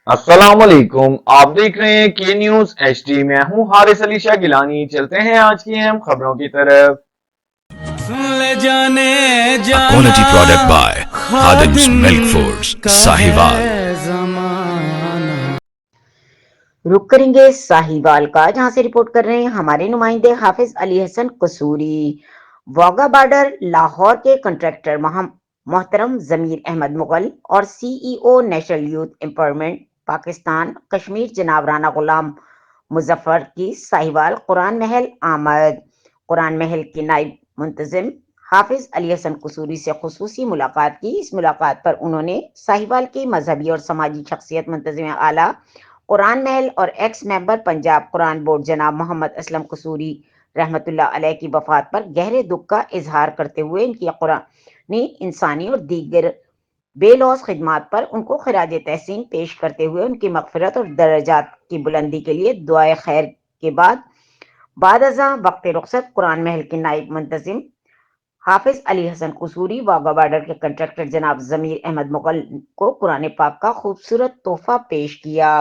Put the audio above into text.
अस्सलाम वालेकुम। आप देख रहे हैं के न्यूज HD। मैं हूं हारिस अली शाह गिलानी। चलते हैं आज की अहम खबरों की तरफ। ले जाने A जाना quality product by Khadim's Khadim Milk Foods, का Sahiwal. है जमाना। रुक करेंगे साहिवाल का, जहां से रिपोर्ट कर रहे हैं हमारे नुमाइंदे हाफिज अली हसन कसूरी। वाघा बॉर्डर लाहौर के कंट्रैक्टर मोहतरम जमीर अहमद मुगल और CEO national youth empowerment Pakistan Kashmir जनाब राना गुलाम मुजफ्फर की साहिवाल कुरान महल आमद। कुरान महल के नायब मुंतजिम हाफिज अली हसन कसूरी से खुसूसी मुलाकात की। इस मुलाकात पर उन्होंने साहिवाल की मजहबी और समाजी शख्सियत मुंतजिम आला कुरान महल और x member Punjab Quran board जनाब मोहम्मद असलम कसूरी रहमतुल्लाह अलैह की वफात पर गहरे दुख का इजहार करते हुए इनकी कुरानी इंसानी और दीगर बेलौस खिदमात पर उनको खिराज तहसीन पेश करते हुए उनकी मगफिरत और दर्जात की बुलंदी के लिए दुआए खैर के बाद अज़ां वक्त रुखसत कुरान महल के नायब मुंतजिम हाफिज अली हसन कसूरी वाघा बॉर्डर के कंट्रैक्टर जनाब जमीर अहमद मुगल को कुरान पाक का खूबसूरत तोहफा पेश किया।